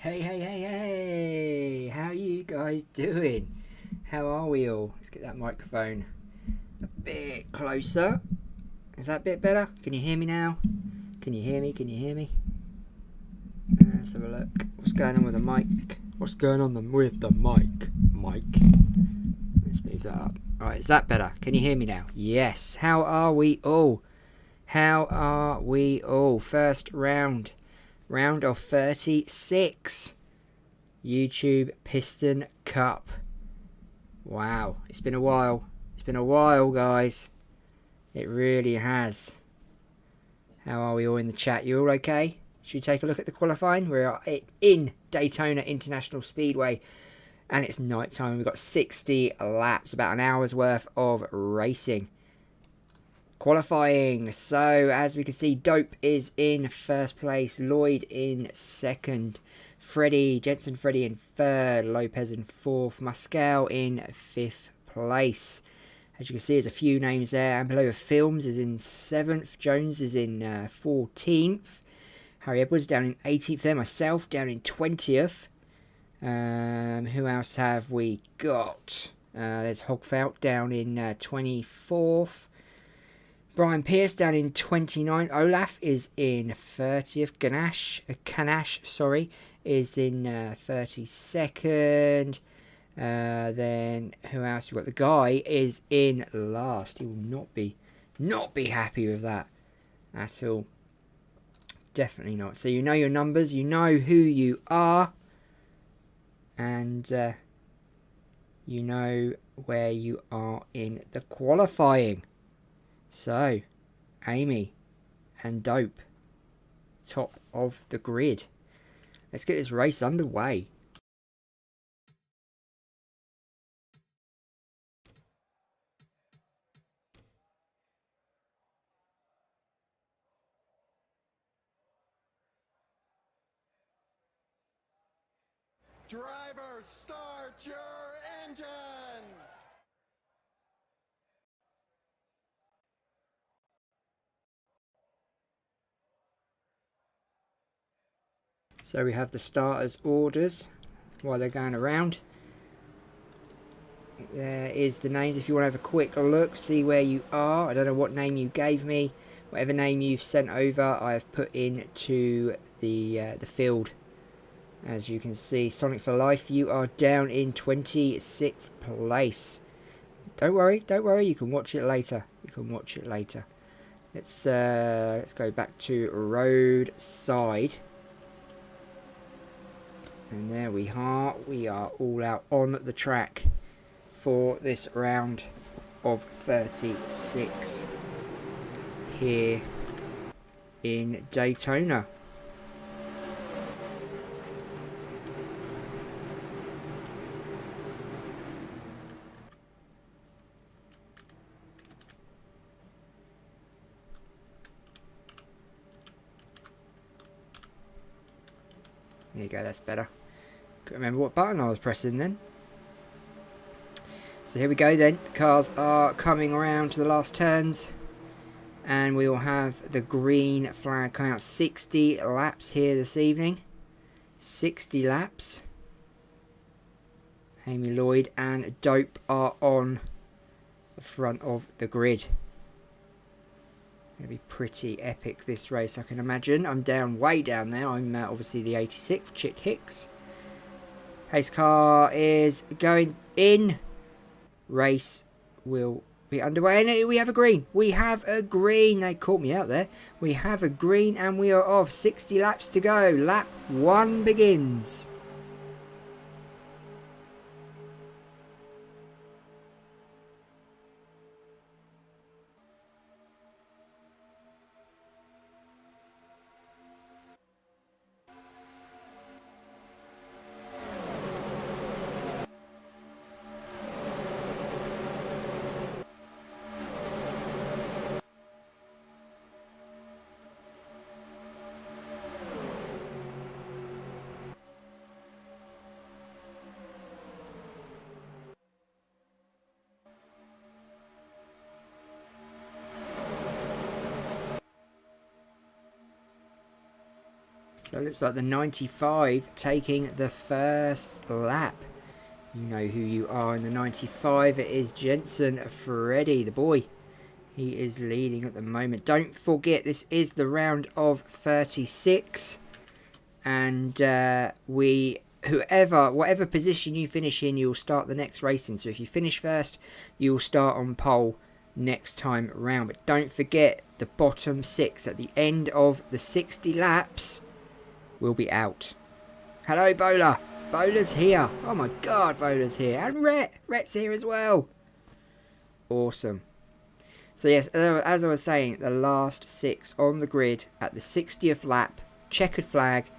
Hey, how you guys doing? How are we all? Let's get that microphone a bit closer. Is that a bit better? Can you hear me now? Can you hear me? Let's have a look. What's going on with the mic? What's going on with the mic? Let's move that up. Alright, is that better? Can you hear me now? Yes. How are we all? First round of 36 YouTube Piston Cup. Wow, it's been a while, guys. It really has. How are we all in the chat? You all okay? Should we take a look at the qualifying? We're in Daytona International Speedway and it's night time. We've got 60 laps, about an hour's worth of racing. Qualifying, so as we can see, Dope is in first place, Lloyd in second, Jensen Freddy in third, Lopez in fourth, Muscal in fifth place. As you can see, there's a few names there. Ampelova Films is in seventh, Jones is in 14th, Harry Edwards down in 18th there, myself down in 20th. Who else have we got? There's Hogfelt down in 24th. Brian Pierce down in 29th. Olaf is in 30th. Kanash, is in 32nd. Then who else? We've got the guy is in last. He will not be happy with that at all. Definitely not. So you know your numbers. You know who you are. And you know where you are in the qualifying. So, Amy and Dope, top of the grid. Let's get this race underway. Driver, start your engine! So we have the starters' orders while they're going around. There is the names if you want to have a quick look, see where you are. I don't know what name you gave me. Whatever name you've sent over, I have put into the field. As you can see, Sonic for Life, you are down in 26th place. Don't worry, you can watch it later. Let's go back to roadside. And there we are all out on the track for this round of 36 here in Daytona. There you go, that's better. Couldn't remember what button I was pressing then. So here we go then. The cars are coming around to the last turns. And we will have the green flag coming out. 60 laps here this evening. 60 laps. Amy Lloyd and Dope are on the front of the grid. Going to be pretty epic this race, I can imagine. I'm way down there. I'm obviously the 86th, Chick Hicks. Pace car is going in. Race will be underway. And we have a green. They caught me out there. We have a green and we are off. 60 laps to go. Lap 1 begins. So it looks like the 95 taking the first lap. You know who you are in the 95. It is Jensen Freddy, the boy. He is leading at the moment. Don't forget, this is the round of 36. And whatever position you finish in, you'll start the next racing. So if you finish first, you'll start on pole next time round. But don't forget, the bottom 6 at the end of the 60 laps will be out. Hello, Bowler. Bowler's here. Oh my god, Bowler's here. And Rhett's here as well. Awesome. So yes, as I was saying, the last 6 on the grid at the 60th lap, checkered flag,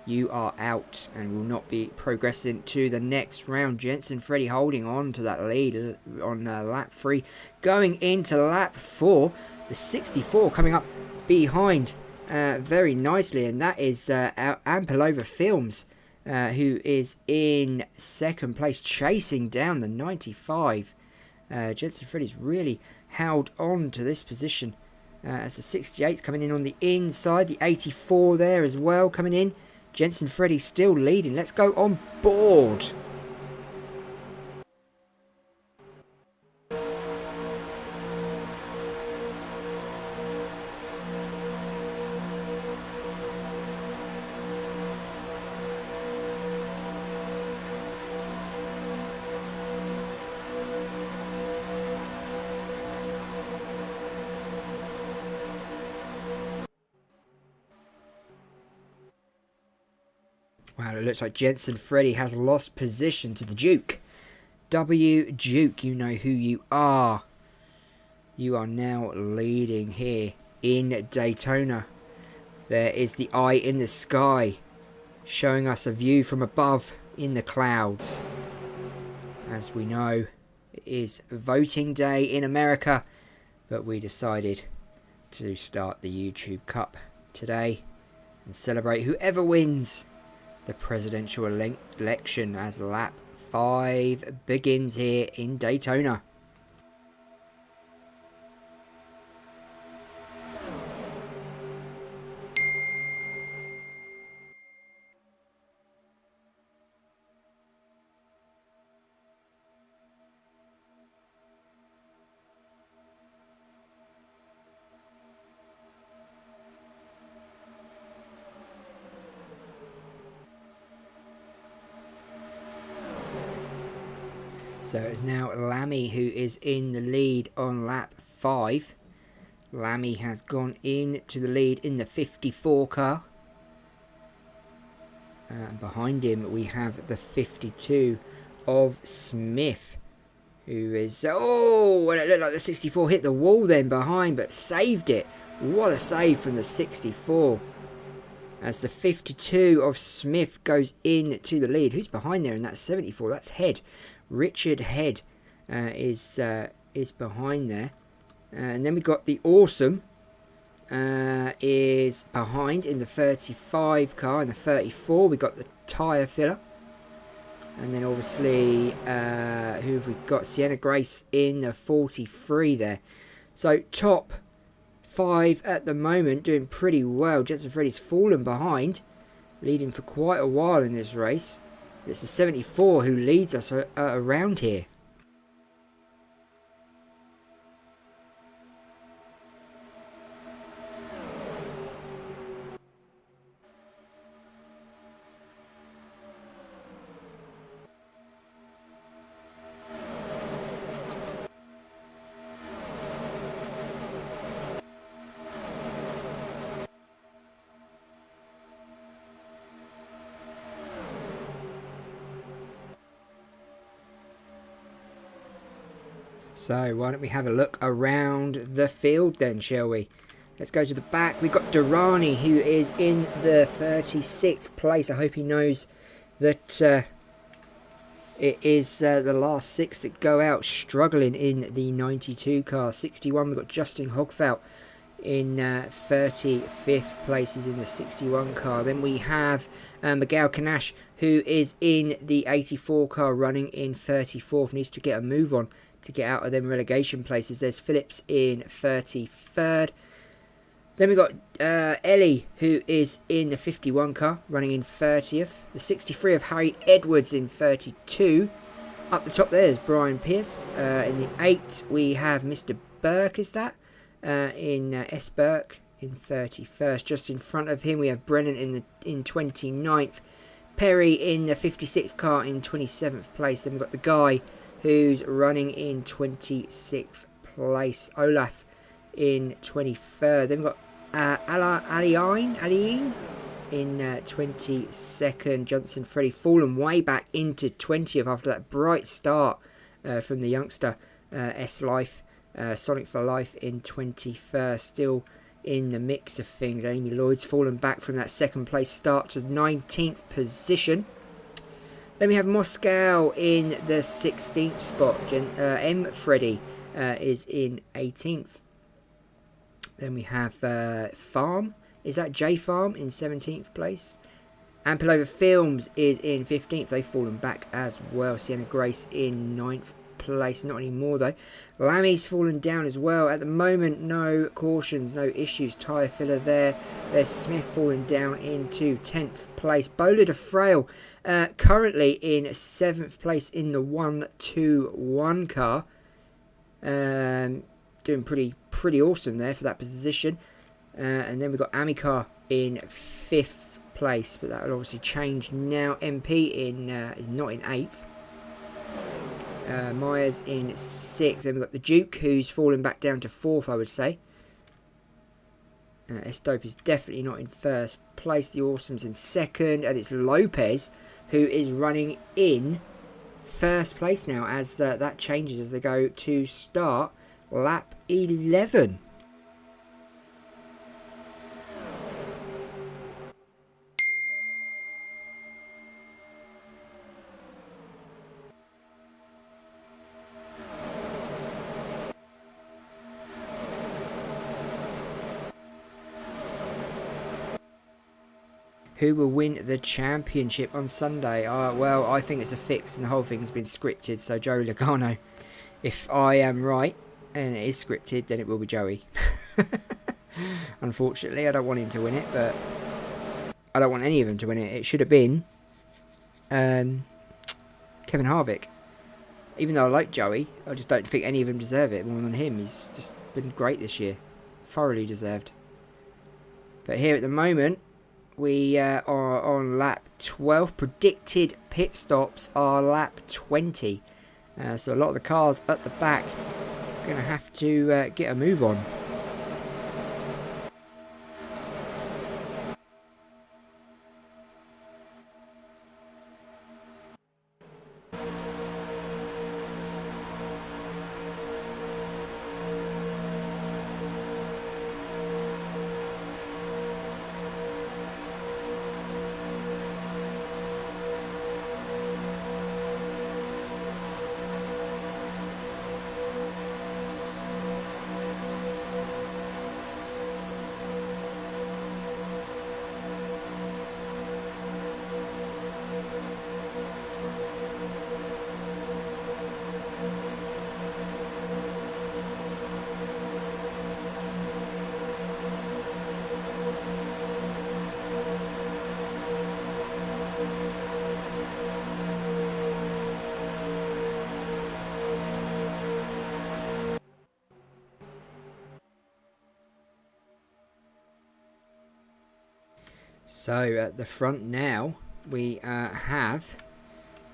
you are out and will not be progressing to the next round. Jensen Freddy holding on to that lead on lap 3. Going into lap 4, the 64 coming up behind very nicely, and that is Ampelova Films, who is in second place, chasing down the 95. Jensen Freddy's really held on to this position as the 68's coming in on the inside. The 84 there as well coming in. Jensen Freddy still leading. Let's go on board. Wow, it looks like Jensen Freddy has lost position to the Duke. W Duke, you know who you are. You are now leading here in Daytona. There is the eye in the sky, showing us a view from above in the clouds. As we know, it is voting day in America, but we decided to start the YouTube Cup today and celebrate whoever wins the presidential election as lap 5 begins here in Daytona. So it's now Lammy who is in the lead on lap 5. Lammy has gone into the lead in the 54 car. Behind him we have the 52 of Smith, who is... Oh, and it looked like the 64 hit the wall then behind, but saved it. What a save from the 64. As the 52 of Smith goes into the lead. Who's behind there in that 74? That's Head. Richard Head is behind there. And then we got the Awesome is behind in the 35 car. In the 34 we got the tyre filler. And then obviously who have we got? Sienna Grace in the 43 there. So top 5 at the moment, doing pretty well. Jensen Freddy's fallen behind, leading for quite a while in this race. It's the 74 who leads us around here. So why don't we have a look around the field then, shall we? Let's go to the back. We've got Durrani, who is in the 36th place. I hope he knows that it is the last 6 that go out struggling in the 92 car. 61, we've got Justin Hogfelt in 35th place. He's in the 61 car. Then we have Miguel Canache, who is in the 84 car, running in 34th. Needs to get a move on to get out of them relegation places. There's Phillips in 33rd. Then we got Ellie, who is in the 51 car, running in 30th. The 63 of Harry Edwards in 32. Up the top there is Brian Pierce. In the 8, we have Mr. Burke, is that? S. Burke in 31st. Just in front of him, we have Brennan in 29th. Perry in the 56th car in 27th place. Then we've got the guy who's running in 26th place. Olaf in 23rd. Then we've got Aliene in 22nd. Johnson Freddie fallen way back into 20th after that bright start from the youngster. S Life, Sonic for Life in 21st. Still in the mix of things. Amy Lloyd's fallen back from that second place start to 19th position. Then we have Moscow in the 16th spot. M Freddie is in 18th. Then we have Farm. Is that J Farm in 17th place? Ampelova Films is in 15th. They've fallen back as well. Sienna Grace in 9th place. Not anymore though. Lammy's fallen down as well. At the moment, no cautions, no issues. Tyre filler there. There's Smith falling down into 10th place. Bowler de Frail currently in 7th place in the 1-2-1 car. Doing pretty awesome there for that position. And then we've got Amicar in 5th place, but that will obviously change now. MP is not in 8th. Myers in 6th. Then we've got the Duke, who's fallen back down to 4th, I would say. Estope is definitely not in 1st place. The Awesome's in 2nd, and it's Lopez who is running in 1st place now, as that changes as they go to start lap 11. Who will win the championship on Sunday? Well, I think it's a fix and the whole thing's been scripted, so Joey Logano. If I am right, and it is scripted, then it will be Joey. Unfortunately, I don't want him to win it, but I don't want any of them to win it. It should have been Kevin Harvick. Even though I like Joey, I just don't think any of them deserve it more than him. He's just been great this year. Thoroughly deserved. But here at the moment, we are on lap 12. Predicted pit stops are lap 20. So a lot of the cars at the back are going to have to get a move on. So at the front now, we have,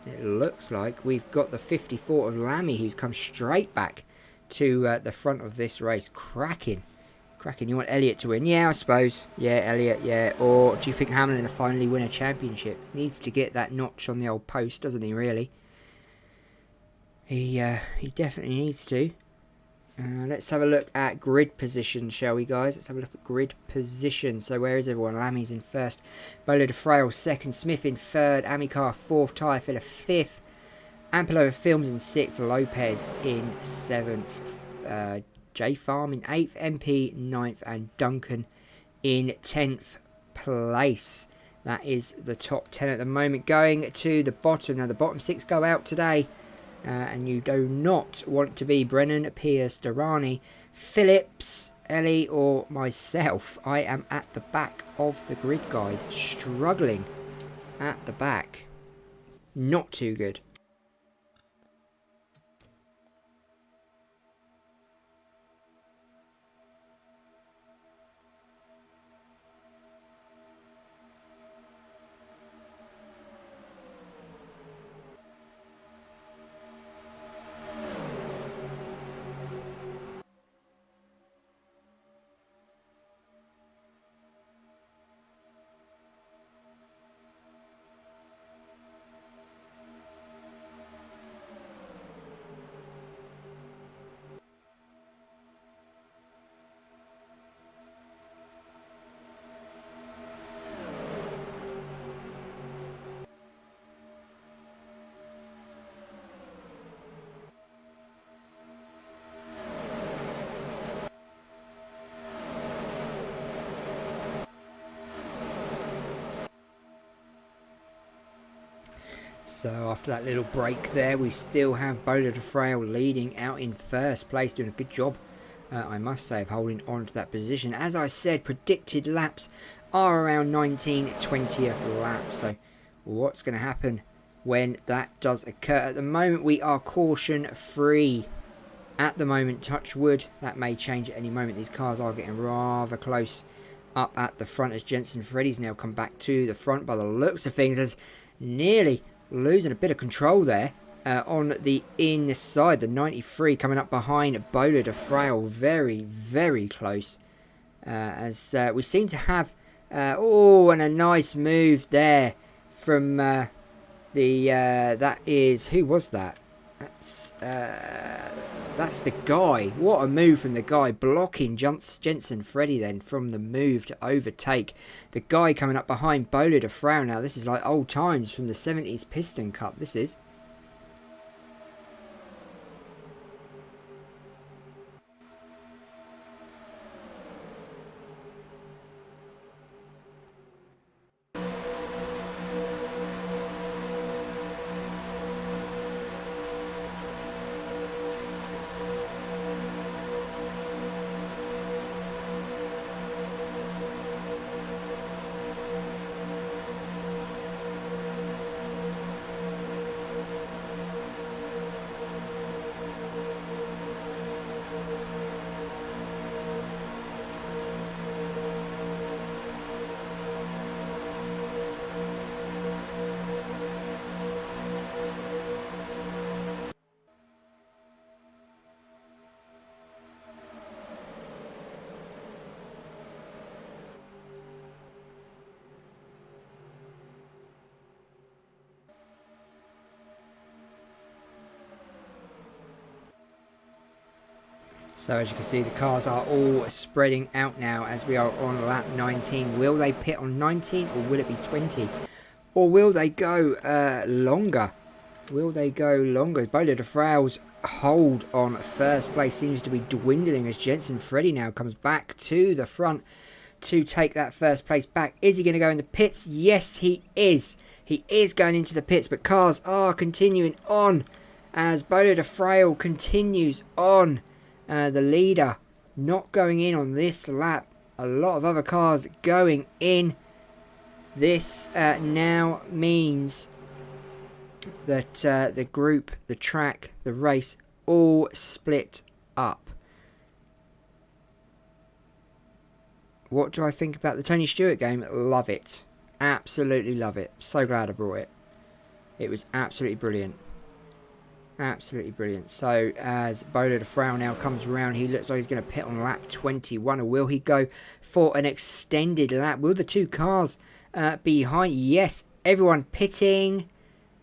it looks like we've got the 54 of Lammy, who's come straight back to the front of this race. Cracking. You want Elliott to win? Yeah, I suppose. Yeah, Elliott, yeah. Or do you think Hamlin will finally win a championship? Needs to get that notch on the old post, doesn't he, really? He definitely needs to. Let's have a look at grid position, shall we, guys? Let's have a look at grid position. So where is everyone? Lammy's in first. Bowler de Frail second. Smith in third. Amicar fourth. Tyre filler fifth. Ampelova Films in sixth. Lopez in seventh. J Farm in eighth. MP ninth. And Duncan in 10th place. That is the top 10 at the moment. Going to the bottom. Now the bottom 6 go out today. And you do not want to be Brennan, Pierce, Durrani, Phillips, Ellie or myself. I am at the back of the grid, guys. Struggling at the back. Not too good. So after that little break there, we still have Bowler de Frail leading out in first place, doing a good job, I must say, of holding on to that position. As I said, predicted laps are around 19, 20th lap. So what's going to happen when that does occur? At the moment, we are caution free. At the moment, touch wood, that may change at any moment. These cars are getting rather close up at the front as Jensen Freddy's now come back to the front by the looks of things, as nearly losing a bit of control there on the inside. The 93 coming up behind Bowler de Frail, very, very close. As we seem to have, and a nice move there from that is, who was that? That's the guy. What a move from the guy, blocking Jensen Freddy then from the move to overtake. The guy coming up behind Bowler de Frail now. This is like old times from the 70s Piston Cup, this is. So as you can see, the cars are all spreading out now as we are on lap 19. Will they pit on 19 or will it be 20? Or will they go longer? Will they go longer? Bowler de Frail's hold on first place seems to be dwindling as Jensen Freddy now comes back to the front to take that first place back. Is he going to go in the pits? Yes, he is. He is going into the pits, but cars are continuing on as Bowler de Frail continues on. The leader not going in on this lap. A lot of other cars going in. This now means that the group, the track, the race all split up. What do I think about the Tony Stewart game? Love it. Absolutely love it. So glad I brought it. It was absolutely brilliant. Absolutely brilliant. So as Bowler de Frail now comes around, he looks like he's going to pit on lap 21. Or will he go for an extended lap? Will the two cars behind? Yes, everyone pitting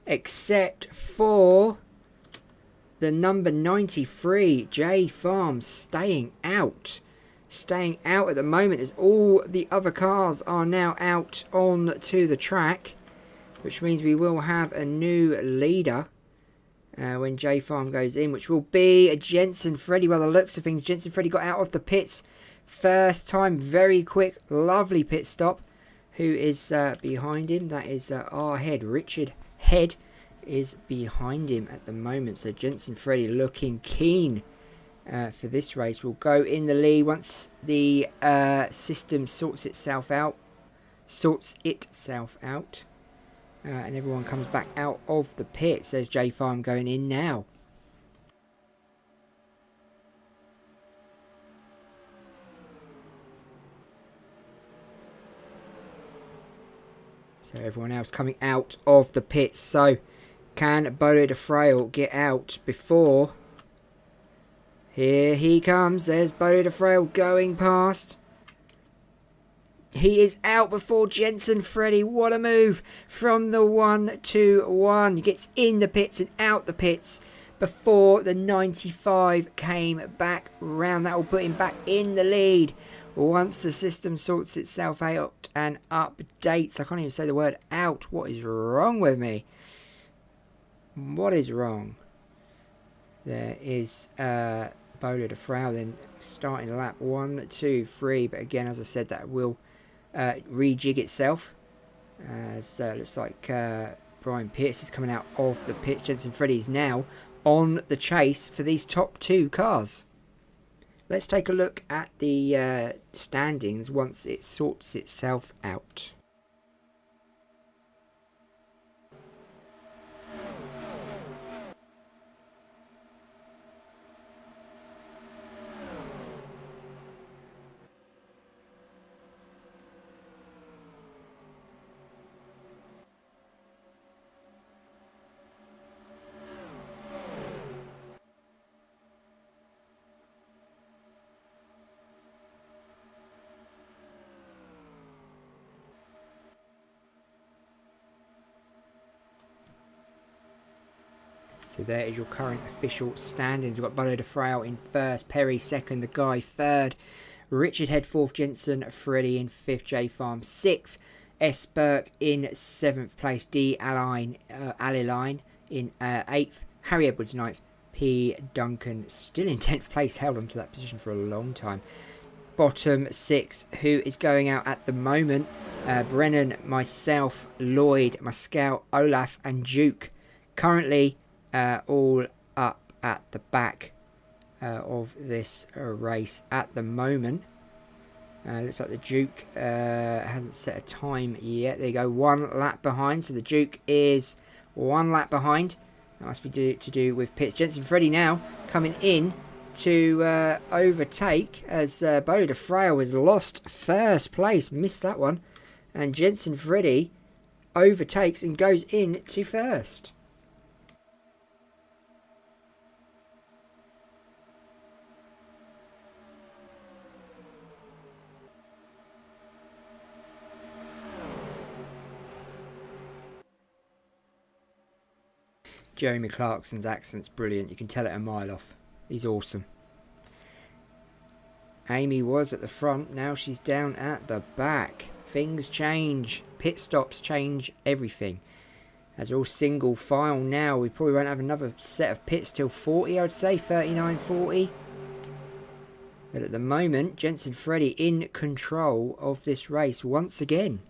except for the number 93, J Farm, staying out. Staying out at the moment as all the other cars are now out on to the track, which means we will have a new leader when J Farm goes in, which will be a Jensen Freddy. By the looks of things, Jensen Freddy got out of the pits first time, very quick, lovely pit stop. Who is behind him? That is our head, Richard Head is behind him at the moment. So Jensen Freddy looking keen for this race will go in the lead once the system sorts itself out. And everyone comes back out of the pit. There's J Farm going in now. So everyone else coming out of the pits. So can Bolo de Frail get out before? Here he comes. There's Bolo de Frail going past. He is out before Jensen Freddy. What a move from the 1-2-1. He gets in the pits and out the pits before the 95 came back round. That will put him back in the lead once the system sorts itself out and updates. I can't even say the word out. What is wrong with me? What is wrong? There is Bolo de Frail then starting lap 1, 2, 3. But again, as I said, that will rejig itself. So it looks like Brian Pierce is coming out of the pits. Jensen Freddy is now on the chase for these top 2 cars. Let's take a look at the standings once it sorts itself out. So there is your current official standings. We've got Bolo de Frail in first, Perry second, the Guy third, Richard Head fourth, Jensen Freddy in fifth, J Farm sixth, S Burke in seventh place, D Aline in eighth, Harry Edwards ninth, P Duncan still in 10th place, held on to that position for a long time. Bottom six, who is going out at the moment? Brennan, myself, Lloyd, Mascal, Olaf and Duke. Currently all up at the back of this race at the moment. Looks like the Duke hasn't set a time yet. There you go, 1 lap behind. So the Duke is 1 lap behind. That must be to do with pits. Jensen Freddy now coming in to overtake as Bolo de Frail has lost first place. Missed that one. And Jensen Freddy overtakes and goes in to first. Jeremy Clarkson's accent's brilliant. You can tell it a mile off. He's awesome. Amy was at the front. Now she's down at the back. Things change. Pit stops change everything. As we're all single file now, we probably won't have another set of pits till 40, I would say. 39, 40. But at the moment, Jensen Freddy in control of this race once again.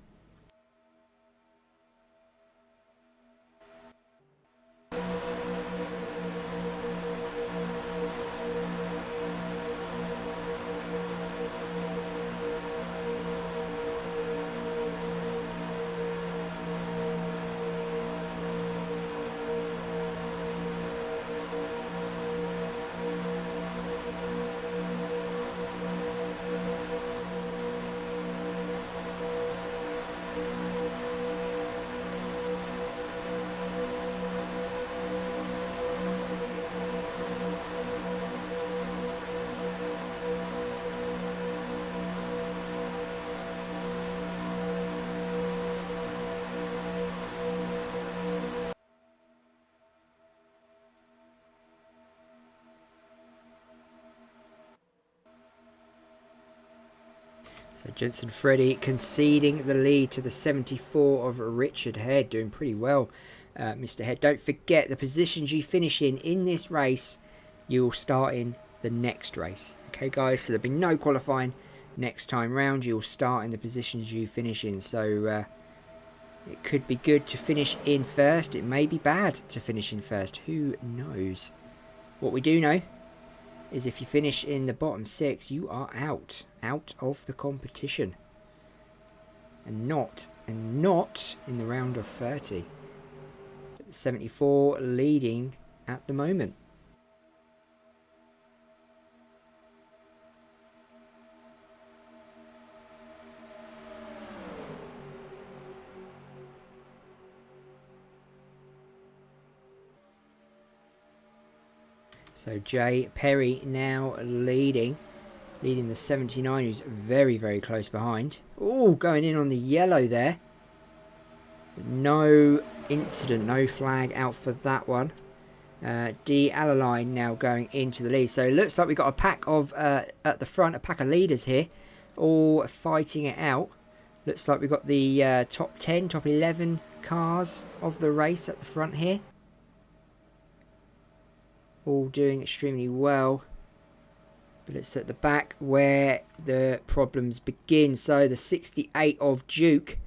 So Jensen Freddy conceding the lead to the 74 of Richard Head. Doing pretty well, Mr. Head. Don't forget, the positions you finish in this race, you will start in the next race. Okay, guys? So there'll be no qualifying next time round. You'll start in the positions you finish in. So it could be good to finish in first. It may be bad to finish in first. Who knows? What we do know is if you finish in the bottom 6, you are out of the competition, and not in the round of 30. 74 leading at the moment. So Jay Perry now leading the 79, who's very, very close behind. Oh, going in on the yellow there. But no incident, no flag out for that one. D Alaline now going into the lead. So it looks like we've got a pack of, at the front, a pack of leaders here, all fighting it out. Looks like we've got the top 10, top 11 cars of the race at the front here. All doing extremely well. But it's at the back where the problems begin. So the 68 of Duke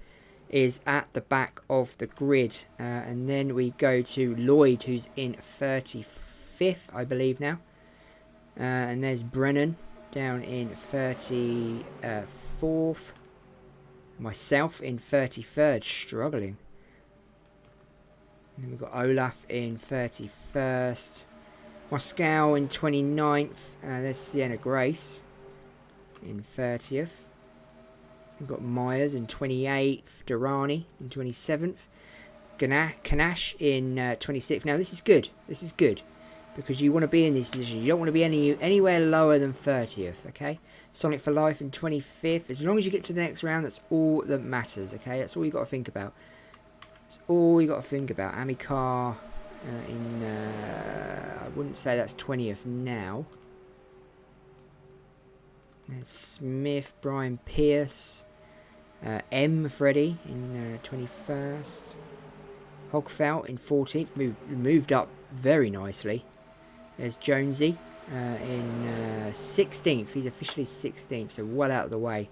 is at the back of the grid. And then we go to Lloyd, who's in 35th, I believe now. And there's Brennan down in 34th. Myself in 33rd, struggling. And then we've got Olaf in 31st. Moscow in 29th. There's Sienna Grace in 30th. We've got Myers in 28th. Durrani in 27th. Kanash in 26th. Now this is good. This is good. Because you want to be in these positions. You don't want to be anywhere lower than 30th. Okay. Sonic for Life in 25th. As long as you get to the next round, that's all that matters. Okay. That's all you got to think about. That's all you got to think about. Amikar. I wouldn't say that's 20th now. There's Smith, Brian Pierce, M. Freddie in 21st. Hogfelt in 14th, moved up very nicely. There's Jonesy in 16th. He's officially 16th, so well out of the way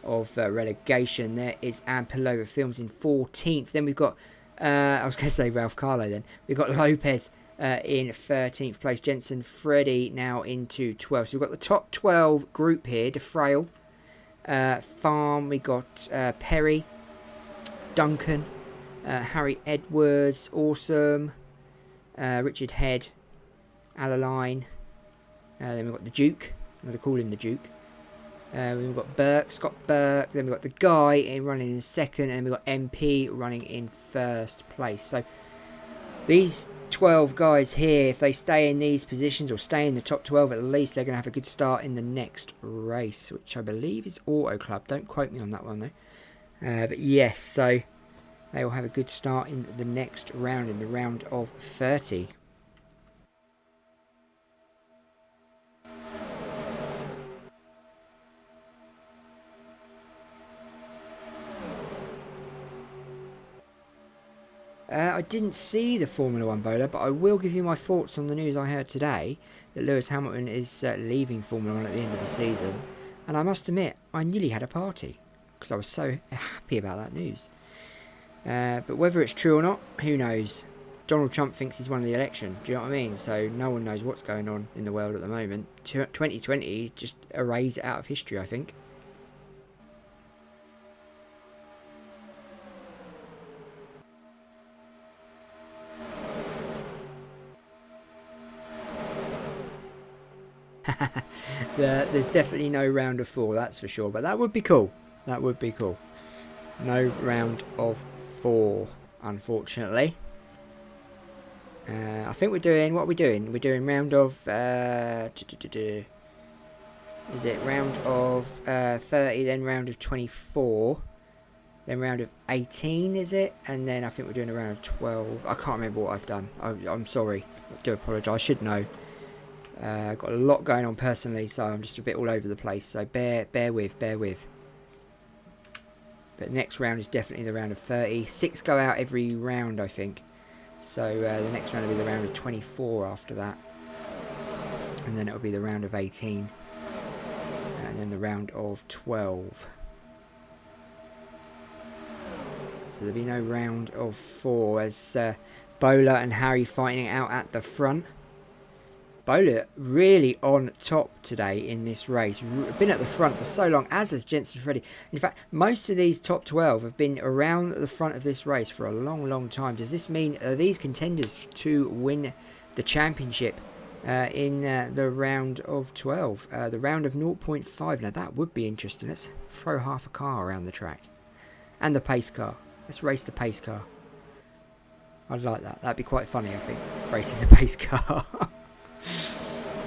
of relegation. There is Ampilova Films in 14th. Then we've got I was going to say Ralph Carlo then. We've got Lopez in 13th place. Jensen Freddy now into 12th. So we've got the top 12 group here. DeFrail, Farm. We got Perry, Duncan, Harry Edwards, Awesome, Richard Head, Alaline. Then we've got the Duke. I'm going to call him the Duke. We've got Scott Burke, then we've got the guy running in second, and we've got MP running in first place. So these 12 guys here, if they stay in these positions or stay in the top 12 at least, they're going to have a good start in the next race, which I believe is Auto Club. Don't quote me on that one though. But yes, so they will have a good start in the next round, in the round of 30. I didn't see the Formula 1 bowler, but I will give you my thoughts on the news I heard today that Lewis Hamilton is leaving Formula 1 at the end of the season. And I must admit, I nearly had a party because I was so happy about that news. But whether it's true or not, who knows? Donald Trump thinks he's won the election. Do you know what I mean? So no one knows what's going on in the world at the moment. 2020 just erased it out of history, I think. There's definitely no round of 4, that's for sure, but that would be cool. That would be cool. No round of 4, unfortunately. I think we're doing, what are we doing? We're doing round of is it round of 30, then round of 24, then round of 18, is it? And then I think we're doing a round of 12. I can't remember what I've done. I'm sorry, I do apologise. I should know. I've got a lot going on personally, so I'm just a bit all over the place. So bear with. But next round is definitely the round of 30. 6 go out every round, I think. So the next round will be the round of 24 after that. And then it'll be the round of 18. And then the round of 12. So there'll be no round of 4 as Bowler and Harry fighting it out at the front. Bowler really on top today in this race. Been at the front for so long, as has Jensen Freddy. In fact, most of these top 12 have been around the front of this race for a long time. Does this mean these contenders to win the championship in the round of 12? The round of 0.5. Now that would be interesting. Let's throw half a car around the track. And the pace car. Let's race the pace car. I'd like that. That'd be quite funny, I think. Racing the pace car.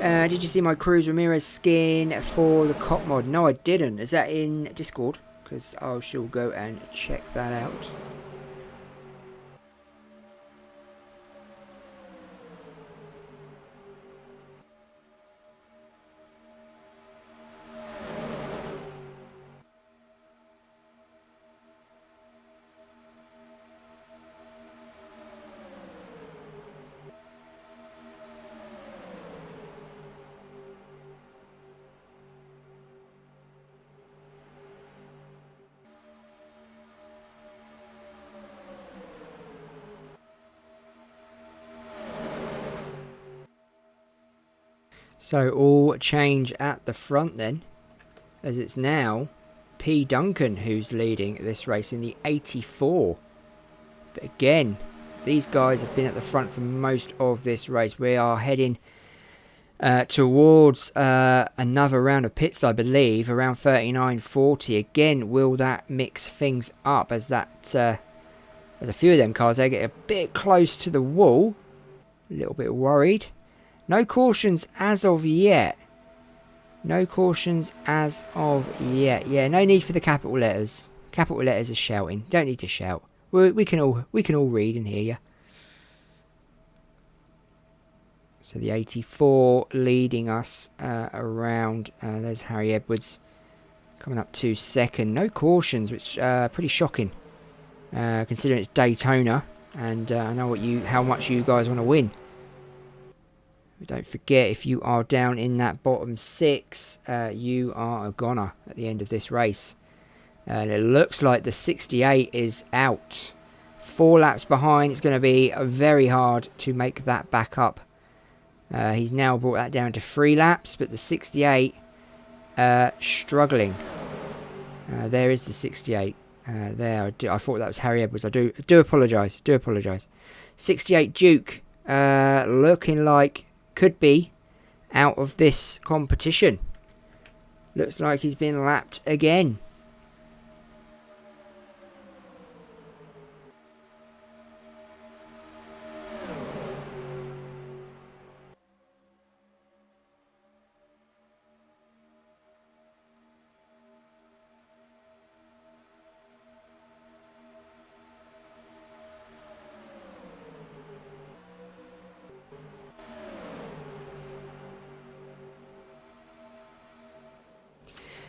Did you see my Cruz Ramirez skin for the cop mod? No, I didn't. Is that in Discord? Because I shall go and check that out. So all change at the front then, as it's now P. Duncan who's leading this race in the 84. But again, these guys have been at the front for most of this race. We are heading towards another round of pits, I believe, around 39:40. Again, will that mix things up as that as a few of them cars, they get a bit close to the wall. A little bit worried. No cautions as of yet. No cautions as of yet. Yeah, no need for the capital letters. Capital letters are shouting. Don't need to shout. We can all read and hear you. So the 84 leading us around. There's Harry Edwards coming up to second. No cautions, which pretty shocking considering it's Daytona, and I know how much you guys want to win. Don't forget, if you are down in that bottom 6, you are a goner at the end of this race. And it looks like the 68 is out. 4 laps behind. It's going to be very hard to make that back up. He's now brought that down to 3 laps, but the 68 struggling. There is the 68. There, I thought that was Harry Edwards. I do apologise. 68 Duke looking like could be out of this competition. Looks like he's been lapped again.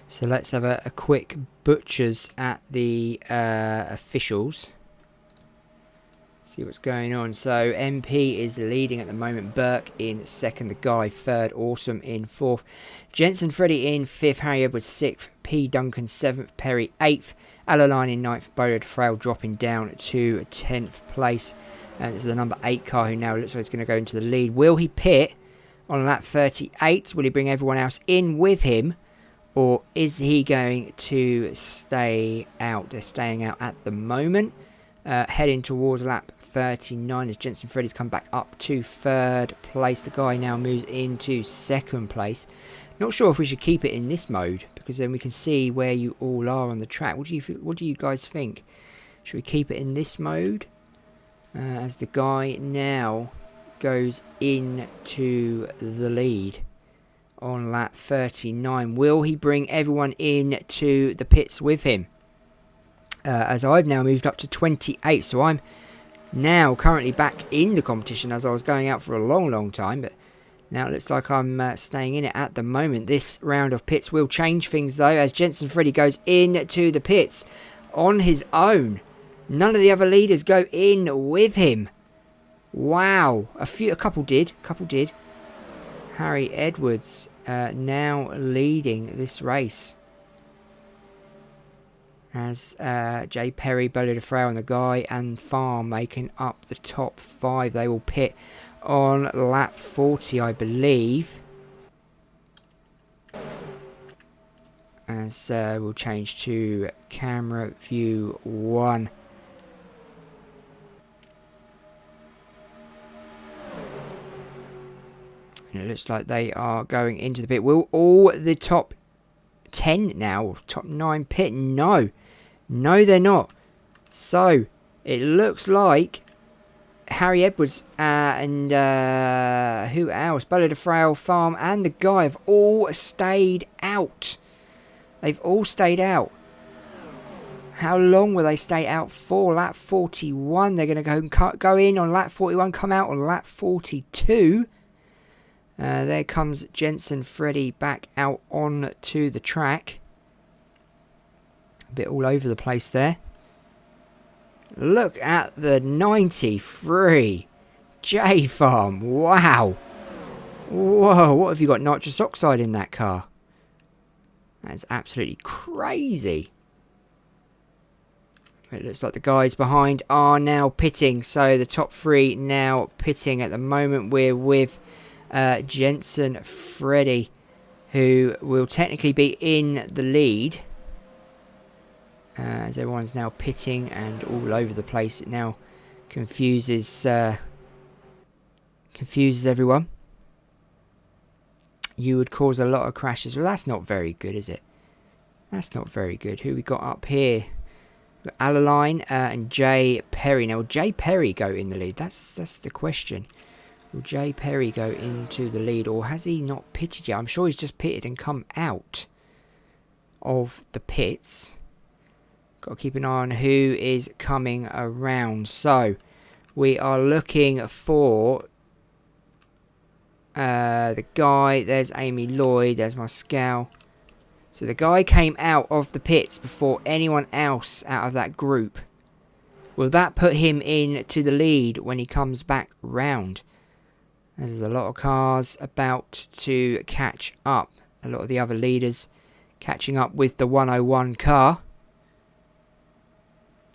So let's have a quick butchers at the officials. See what's going on. So MP is leading at the moment. Burke in second. The Guy third. Awesome in fourth. Jensen Freddy in fifth. Harry Edwards sixth. P. Duncan seventh. Perry eighth. Alaline in ninth. Bowler Frail dropping down to 10th place. And it's the number 8 car who now looks like it's going to go into the lead. Will he pit on lap 38? Will he bring everyone else in with him? Or is he going to stay out? They're staying out at the moment. Heading towards lap 39 as Jensen Freddy's come back up to 3rd place. The Guy now moves into 2nd place. Not sure if we should keep it in this mode, because then we can see where you all are on the track. What do you guys think? Should we keep it in this mode? As the Guy now goes into the lead on lap 39. Will he bring everyone in to the pits with him? As I've now moved up to 28, so I'm now currently back in the competition, as I was going out for a long time, but now it looks like I'm staying in it at the moment. This round of pits will change things though, as Jensen Freddy goes into the pits on his own. None of the other leaders go in with him. Wow, a couple did. Harry Edwards now leading this race. As J. Perry, Bowler Frail and the Guy and Farm making up the top 5. They will pit on lap 40, I believe. As we'll change to camera view 1. And it looks like they are going into the pit. Will all the top 10 now, top 9 pit? No. No, they're not. So, it looks like Harry Edwards and who else? Bella DeFrail Farm and the guy have all stayed out. They've all stayed out. How long will they stay out for? Lap 41. They're going to go in on lap 41, come out on lap 42. There comes Jensen Freddy back out onto the track. A bit all over the place there. Look at the 93 J Farm. Wow. Whoa, what have you got? Nitrous oxide in that car? That is absolutely crazy. It looks like the guys behind are now pitting. So the top 3 now pitting at the moment. We're with Jensen Freddy, who will technically be in the lead. As everyone's now pitting and all over the place. It now confuses everyone. You would cause a lot of crashes. Well, that's not very good, is it? That's not very good. Who we got up here? Alaline and Jay Perry. Now, will Jay Perry go in the lead? That's the question. Will Jay Perry go into the lead, or has he not pitted yet? I'm sure he's just pitted and come out of the pits. Got to keep an eye on who is coming around. So, we are looking for the guy. There's Amy Lloyd. There's Moscow. So, the guy came out of the pits before anyone else out of that group. Will that put him into the lead when he comes back round? There's a lot of cars about to catch up. A lot of the other leaders catching up with the 101 car.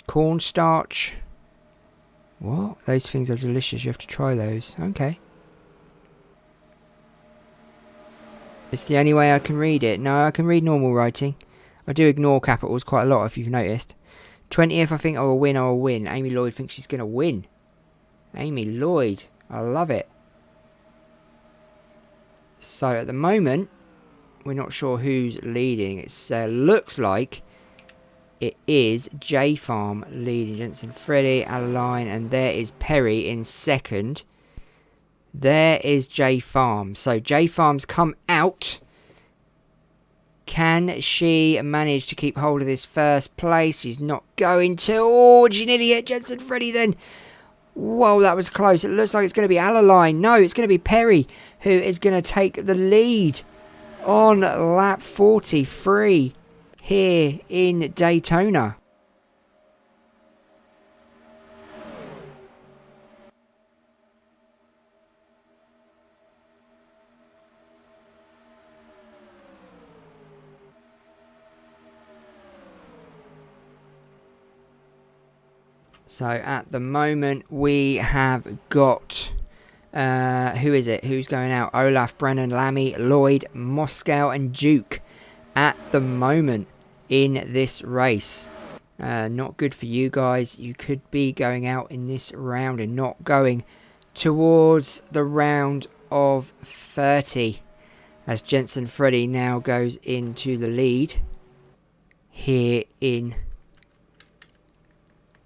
Cornstarch. What? Those things are delicious. You have to try those. Okay. It's the only way I can read it. No, I can read normal writing. I do ignore capitals quite a lot, if you've noticed. 20th, I think I will win. I will win. Amy Lloyd thinks she's going to win. Amy Lloyd. I love it. So, at the moment, we're not sure who's leading. It looks like it is J Farm leading. Jensen Freddy, Alaline, and there is Perry in second. There is J Farm. So J Farm's come out. Can she manage to keep hold of this first place? She's not going to. Oh, she nearly hit Jensen Freddy then. Whoa, that was close. It looks like it's going to be Alaline. No, it's going to be Perry who is going to take the lead on lap 43 here in Daytona. So at the moment we have got, who is it? Who's going out? Olaf, Brennan, Lammy, Lloyd, Moscow and Duke at the moment in this race. Not good for you guys. You could be going out in this round and not going towards the round of 30. As Jensen Freddy now goes into the lead here in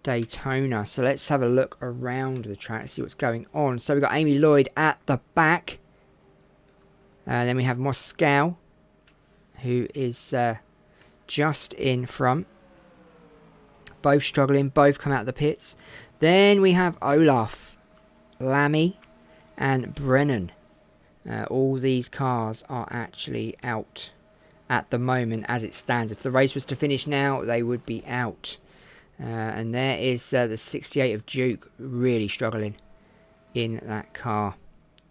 Daytona. So let's have a look around the track, see what's going on. So we've got Amy Lloyd at the back. Then we have Moscow, who is just in front. Both struggling, both come out of the pits. Then we have Olaf, Lammy, and Brennan. All these cars are actually out at the moment as it stands. If the race was to finish now, they would be out. And there is the 68 of Duke really struggling in that car.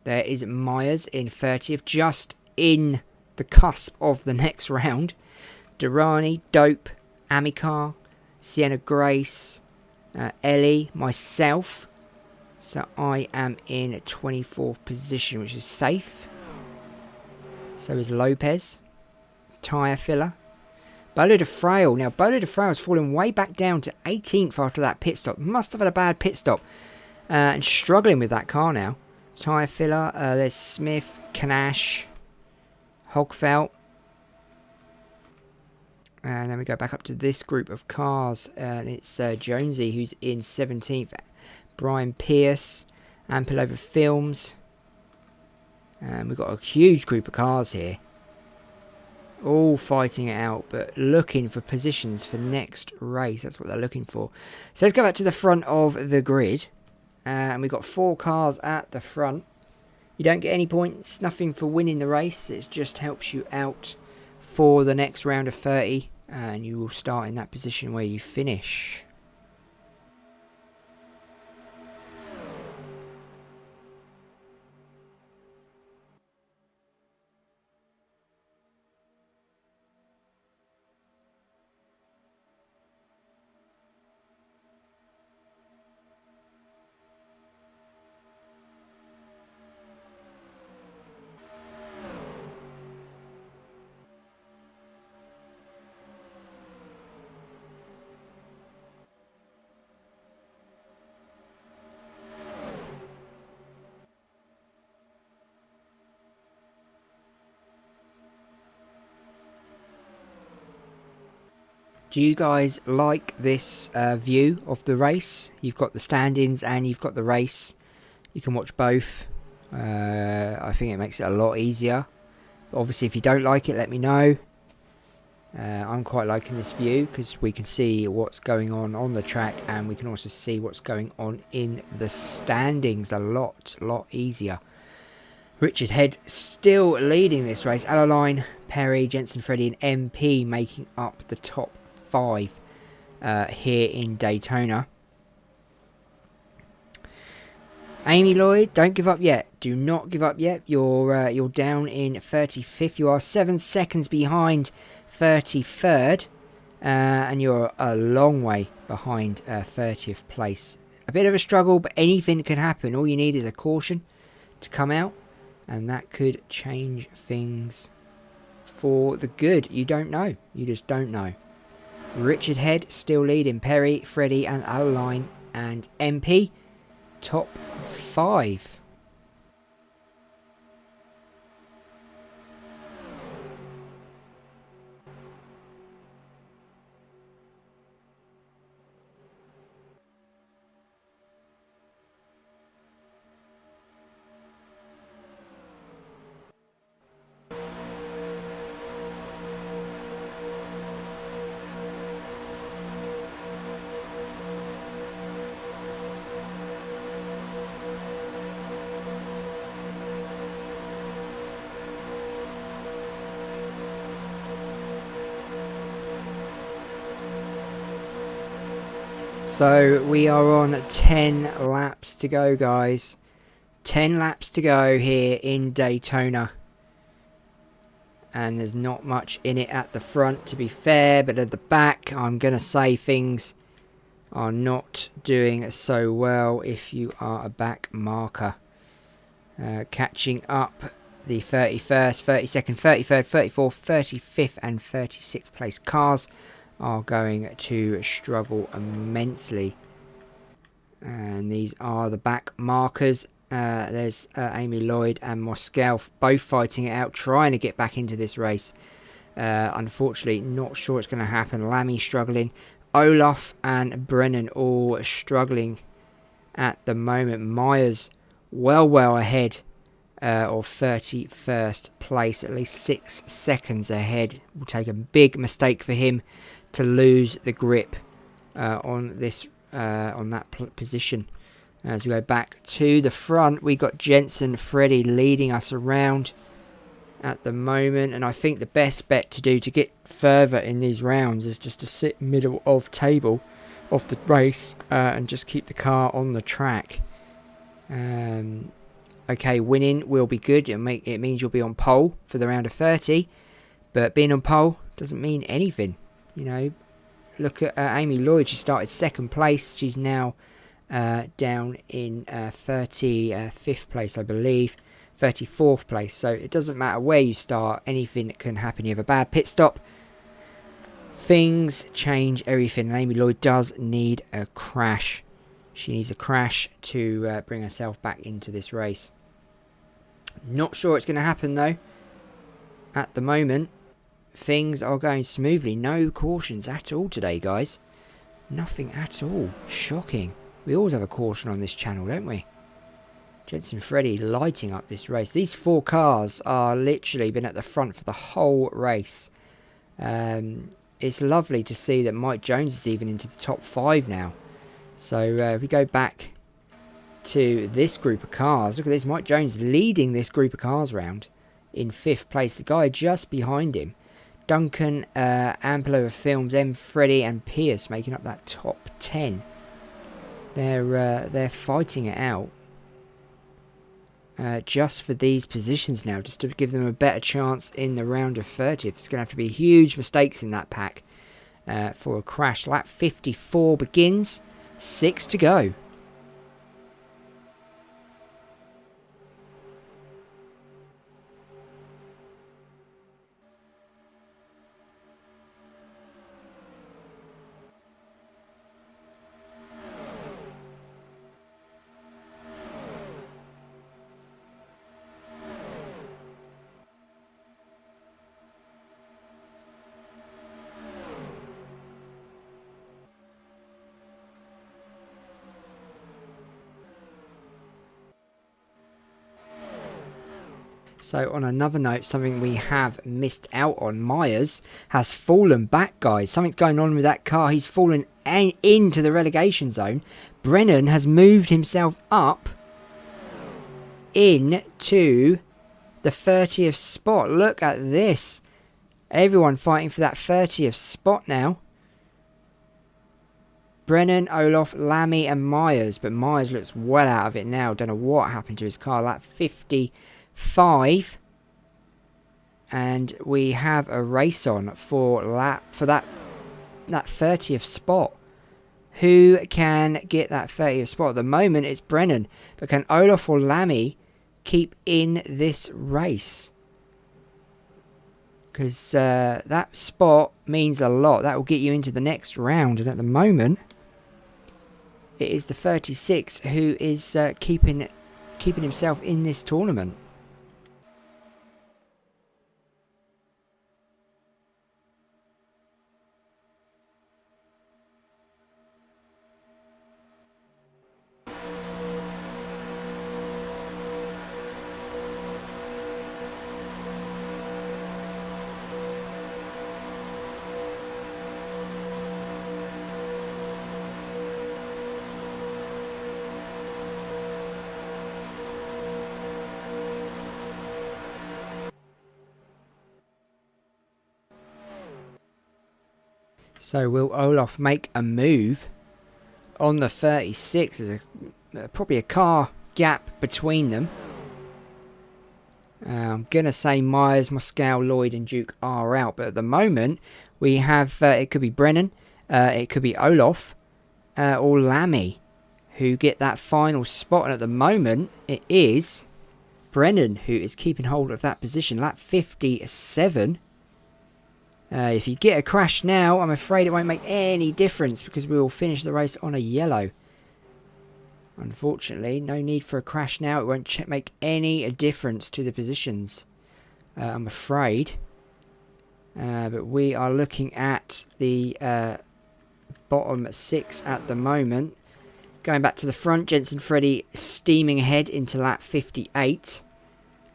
There is Myers in 30th, just in the cusp of the next round. Durrani, Dope, Amicar, Sienna Grace, Ellie, myself. So I am in 24th position, which is safe. So is Lopez. Tyre filler. Bolo de Frail. Now, Bolo de Frail's fallen way back down to 18th after that pit stop. Must have had a bad pit stop. And struggling with that car now. Tyre filler. There's Smith, Kanash, Hogfelt. And then we go back up to this group of cars. And it's Jonesy who's in 17th. Brian Pierce. Ampilova Films. And we've got a huge group of cars here. All fighting it out, but looking for positions for next race. That's what they're looking for. So let's go back to the front of the grid. And we've got 4 cars at the front. You don't get any points, nothing for winning the race. It just helps you out for the next round of 30. And you will start in that position where you finish. Do you guys like this view of the race? You've got the standings and you've got the race. You can watch both. I think it makes it a lot easier. But obviously, if you don't like it, let me know. I'm quite liking this view because we can see what's going on the track, and we can also see what's going on in the standings a lot easier. Richard Head still leading this race. Alaline, Perry, Jensen Freddy and MP making up the top 5 here in Daytona. Amy Lloyd, don't give up yet. Do not give up yet. You're down in 35th. You are 7 seconds behind 33rd, and you're a long way behind 30th place. A bit of a struggle, but anything can happen. All you need is a caution to come out, and that could change things for the good. You don't know. You just don't know. Richard Head still leading. Perry, Freddie and Alaline and MP top 5. So we are on 10 laps to go, guys. 10 laps to go here in Daytona. And there's not much in it at the front, to be fair. But at the back, I'm going to say things are not doing so well if you are a back marker. Catching up the 31st, 32nd, 33rd, 34th, 35th and 36th place cars are going to struggle immensely. And these are the back markers. There's Amy Lloyd and Moscow both fighting it out, trying to get back into this race. Unfortunately, not sure it's going to happen. Lammy struggling. Olaf and Brennan all struggling at the moment. Myers well ahead of 31st place, at least 6 seconds ahead. Will take a big mistake for him to lose the grip on this on that position. As we go back to the front, we got Jensen Freddy leading us around at the moment, and I think the best bet to do to get further in these rounds is just to sit middle of table of the race and just keep the car on the track. Okay, winning will be good. It means you'll be on pole for the round of 30, but being on pole doesn't mean anything. You know, look at Amy Lloyd. She started 2nd place. She's now down in 35th place, I believe. 34th place. So it doesn't matter where you start. Anything that can happen. You have a bad pit stop. Things change everything. And Amy Lloyd does need a crash. She needs a crash to bring herself back into this race. Not sure it's going to happen though. At the moment, things are going smoothly. No cautions at all today, guys. Nothing at all. Shocking. We always have a caution on this channel, don't we? Jensen Freddy lighting up this race. These 4 cars are literally been at the front for the whole race. It's lovely to see that Mike Jones is even into the top 5 now. So we go back to this group of cars. Look at this. Mike Jones leading this group of cars round in 5th place. The guy just behind him. Duncan, Amplo of Films, M. Freddy and Pierce making up that top 10. They're fighting it out. Just for these positions now, just to give them a better chance in the round of 30. There's going to have to be huge mistakes in that pack for a crash. Lap 54 begins, 6 to go. So on another note, something we have missed out on, Myers has fallen back, guys. Something's going on with that car. He's fallen into the relegation zone. Brennan has moved himself up into the 30th spot. Look at this. Everyone fighting for that 30th spot now. Brennan, Olaf, Lammy and Myers. But Myers looks well out of it now. Don't know what happened to his car. Lap 55. And we have a race on for that 30th spot. Who can get that 30th spot? At the moment it's Brennan. But can Olaf or Lammy keep in this race? Because that spot means a lot. That will get you into the next round. And at the moment, it is the 36 who is keeping himself in this tournament. So will Olaf make a move on the 36? There's probably a car gap between them. I'm going to say Myers, Moscow, Lloyd and Duke are out. But at the moment, we have, it could be Brennan, it could be Olaf, or Lammy, who get that final spot. And at the moment, it is Brennan who is keeping hold of that position. Lap 57. If you get a crash now, I'm afraid it won't make any difference because we will finish the race on a yellow. Unfortunately, no need for a crash now. It won't make any difference to the positions, I'm afraid. But we are looking at the bottom 6 at the moment. Going back to the front, Jensen Freddy steaming ahead into lap 58.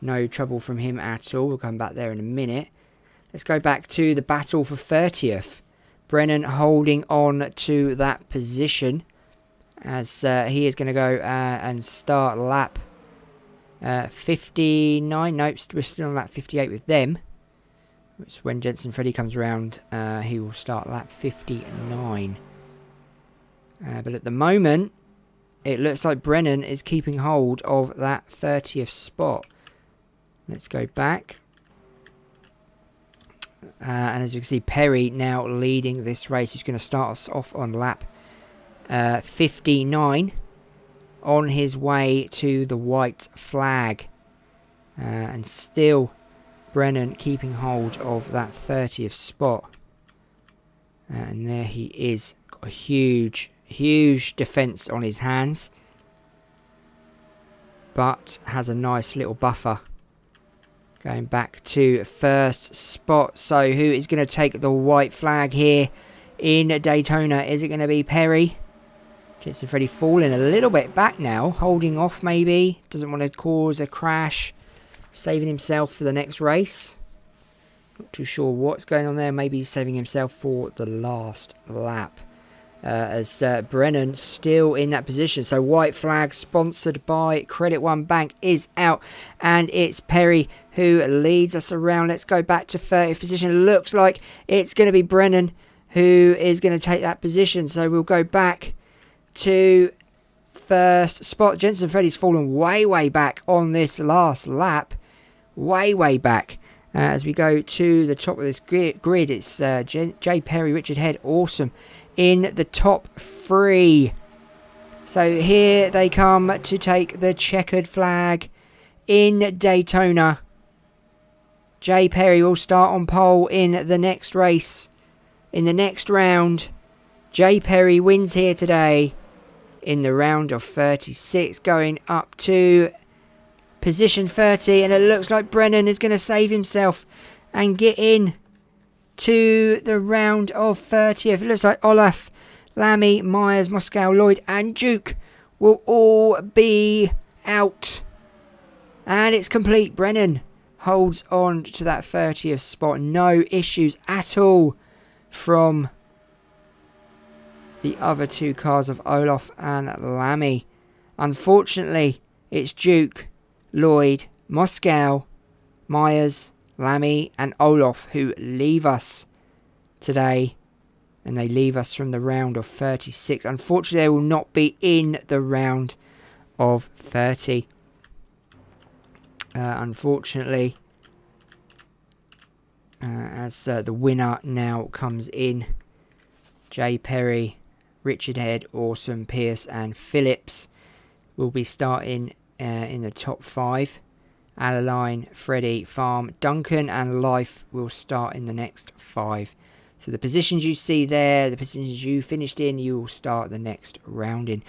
No trouble from him at all. We'll come back there in a minute. Let's go back to the battle for 30th. Brennan holding on to that position as he is going to go and start lap 59. Nope, we're still on lap 58 with them. It's when Jensen Freddy comes around, he will start lap 59. But at the moment, it looks like Brennan is keeping hold of that 30th spot. Let's go back. And as you can see, Perry now leading this race. He's going to start us off on lap 59. on his way to the white flag. And still Brennan keeping hold of that 30th spot. And there he is. Got a huge defence on his hands. But has a nice little buffer. Going back to first spot. So who is going to take the white flag here in Daytona? Is it going to be Perry? Jensen Freddy falling a little bit back now. Holding off maybe. Doesn't want to cause a crash. Saving himself for the next race. Not too sure what's going on there. Maybe he's saving himself for the last lap. As Brennan still in that position. So white flag sponsored by Credit One Bank is out. And it's Perry who leads us around. Let's go back to 30th position. Looks like it's going to be Brennan who is going to take that position. So we'll go back to first spot. Jensen Freddy's fallen way back on this last lap. Way back. As we go to the top of this grid, it's Jay Perry, Richard Head, awesome, in the top 3. So here they come to take the checkered flag in Daytona. Jay Perry will start on pole in the next race. In the next round, Jay Perry wins here today in the round of 36, going up to position 30, and it looks like Brennan is going to save himself and get in to the round of 30th. It looks like Olaf, Lammy, Myers, Moscow, Lloyd and Duke will all be out. And it's complete. Brennan holds on to that 30th spot. No issues at all from the other two cars of Olaf and Lammy. Unfortunately, it's Duke, Lloyd, Moscow, Myers, Lammy and Olaf who leave us today. And they leave us from the round of 36. Unfortunately, they will not be in the round of 30. Unfortunately, as the winner now comes in, Jay Perry, Richard Head, Awesome, Pierce and Phillips will be starting in the top 5. Adeline, Freddie, Farm, Duncan and Life will start in the next 5. So the positions you see there, the positions you finished in, you will start the next round in.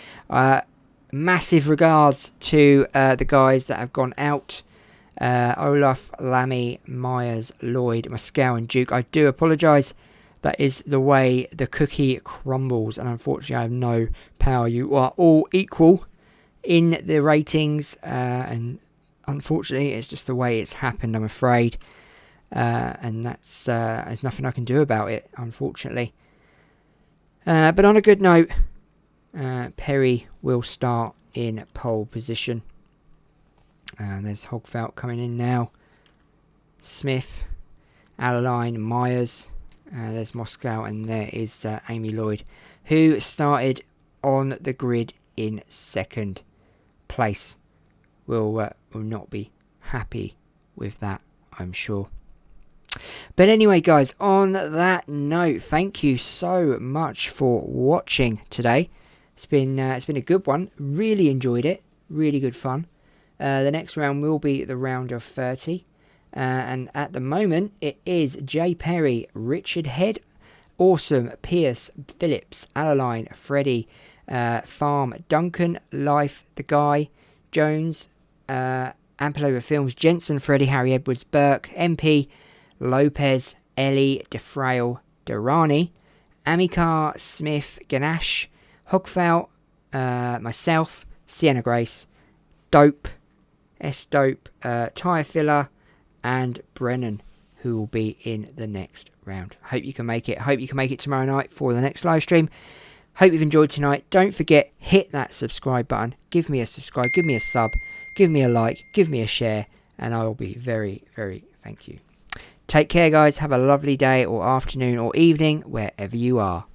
Massive regards to the guys that have gone out. Olaf, Lammy, Myers, Lloyd, Moscow and Duke. I do apologise. That is the way the cookie crumbles. And unfortunately, I have no power. You are all equal in the ratings. And unfortunately, it's just the way it's happened, I'm afraid. And that's there's nothing I can do about it, unfortunately. But on a good note, Perry will start in pole position. And there's Hogfelt coming in now. Smith, Adeline, Myers. There's Moscow and there is Amy Lloyd, who started on the grid in second place. Will not be happy with that, I'm sure. But anyway, guys, on that note, thank you so much for watching today. It's been a good one. Really enjoyed it. Really good fun. The next round will be the round of 30. And at the moment, it is Jay Perry, Richard Head, Awesome, Pierce, Phillips, Adeline, Freddie, Farm, Duncan, Life, The Guy, Jones, Ampelova Films, Jensen, Freddie, Harry Edwards, Burke, MP, Lopez, Ellie, DeFrail, Durrani, Amikar, Smith, Ganache, Hogfelt, myself, Sienna Grace, Dope, S-Dope, Tyre Filler, and Brennan, who will be in the next round. Hope you can make it. Hope you can make it tomorrow night for the next live stream. Hope you've enjoyed tonight. Don't forget, hit that subscribe button. Give me a subscribe. Give me a sub. Give me a like. Give me a share. And I will be very, very thank you. Take care, guys. Have a lovely day or afternoon or evening, wherever you are.